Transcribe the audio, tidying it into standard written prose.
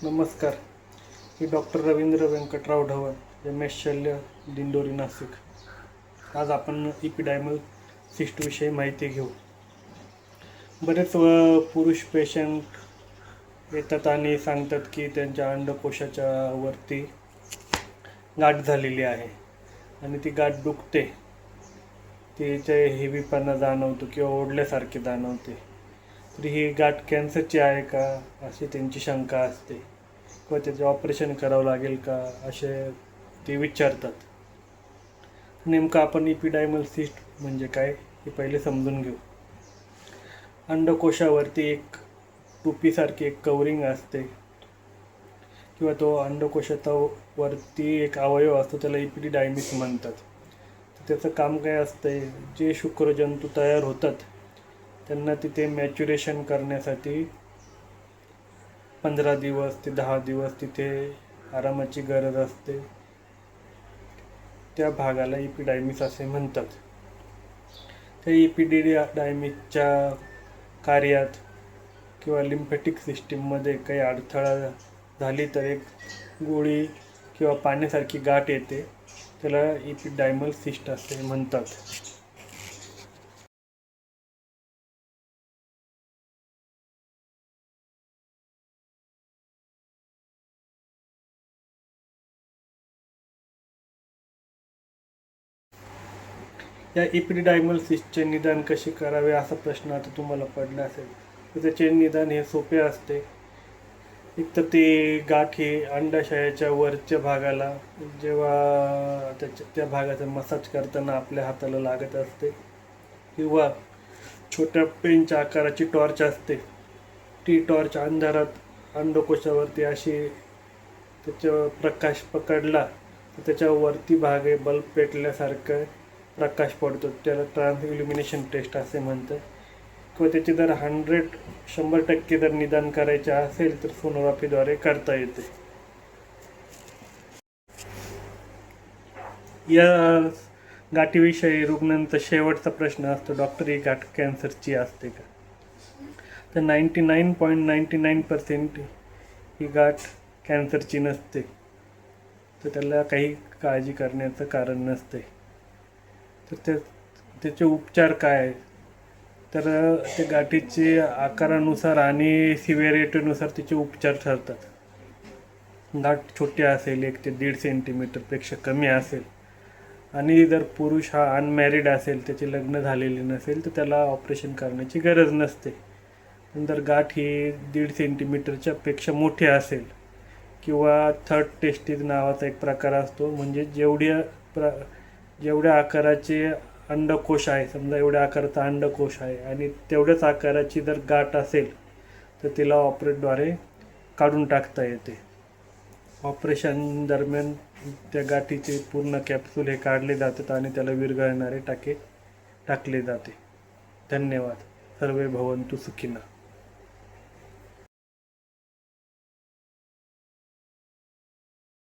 नमस्कार. मी doctor Ravindra Vyankatrao Dhawan, MS शल्य, दिंडोरी, नाशिक. आज आपण इपिडायमल सिस्टविषयी माहिती घेऊ. बरेच पुरुष पेशंट येतात आणि सांगतात की त्यांच्या अंडकोशाच्या वरती गाठ झालेली आहे आणि ती गाठ दुखते, तिचे हेवीपणा जाणवतो किंवा ओढल्यासारखे जाणवते. तर ही गाठ कॅन्सरची आहे का अशी त्यांची शंका असते किंवा त्याचे ऑपरेशन करावं लागेल का असे ते विचारतात. नेमकं आपण इपिडायमल सिस्ट म्हणजे काय हे पहिले समजून घेऊ. अंडकोशावरती एक टोपीसारखी एक कवरिंग असते किंवा तो अंडकोशाचा वरती एक अवयव असतो, त्याला इपिडिडायमिस म्हणतात. तर त्याचं काम काय असतं, जे शुक्रजंतू तयार होतात त्यांना तिथे मॅच्युरेशन करण्यासाठी 15 दिवस ते 10 दिवस तिथे आरामाची गरज असते. त्या भागाला इपिडायमिस असे म्हणतात. त्या इपिडिडायमिसच्या कार्यात किंवा लिम्फॅटिक सिस्टीममध्ये काही अडथळा झाली तर एक गोळी किंवा पाण्यासारखी गाठ येते, त्याला इपिडायमल सिस्ट असे म्हणतात. या इपिडिडायमल सिस्टचे निदान कसे करावे असा प्रश्न आता तुम्हाला पडला असेल. तर त्याचे निदान हे सोपे असते. एक तर ती गाठ ही अंडाशयाच्या वरच्या भागाला जेव्हा त्या भागाचा मसाज करताना आपल्या हाताला लागत असते किंवा छोट्या पेनच्या आकाराची टॉर्च असते, ती टॉर्च अंधारात अंडकोशावरती अशी त्याचा प्रकाश पकडला तर त्याच्या वरती भागे बल्ब पेटल्यासारखं प्रकाश पडतो, त्याला ट्रान्स इल्युमिनेशन टेस्ट असे म्हणतात. किंवा त्याची जर 100% जर निदान करायचे असेल तर सोनोग्राफीद्वारे करता येते. या गाठीविषयी रुग्णांचा शेवटचा प्रश्न असतो, डॉक्टर ही गाठ कॅन्सरची असते का? तर 99.99% ही गाठ कॅन्सरची नसते, तर त्याला काही काळजी करण्याचं कारण नसते. तर त्याचे उपचार काय, तर त्या गाठीचे आकारानुसार आणि सिव्हिरिटीनुसार त्याचे उपचार ठरतात. गाठ छोटी असेल 1 ते 1.5 सेंटीमीटरपेक्षा कमी असेल आणि जर पुरुष हा अनमॅरिड असेल, त्याचे लग्न झालेले नसेल, तर त्याला ऑपरेशन करण्याची गरज नसते. पण जर गाठ ही 1.5 सेंटीमीटरच्या पेक्षा मोठी असेल किंवा थर्ड टेस्टीज नावाचा एक प्रकार असतो, म्हणजे जेवढ्या आकाराचे अंडकोश आहे, समजा एवढ्या आकाराचा अंडकोश आहे आणि तेवढ्याच आकाराची जर गाठ असेल तर तिला ऑपरेटद्वारे काढून टाकता येते. ऑपरेशन दरम्यान त्या गाठीचे पूर्ण कॅप्सूल हे काढले जातात आणि त्याला विरघळणारे टाके टाकले जाते. धन्यवाद. सर्वे भवन्तु सुखिनः.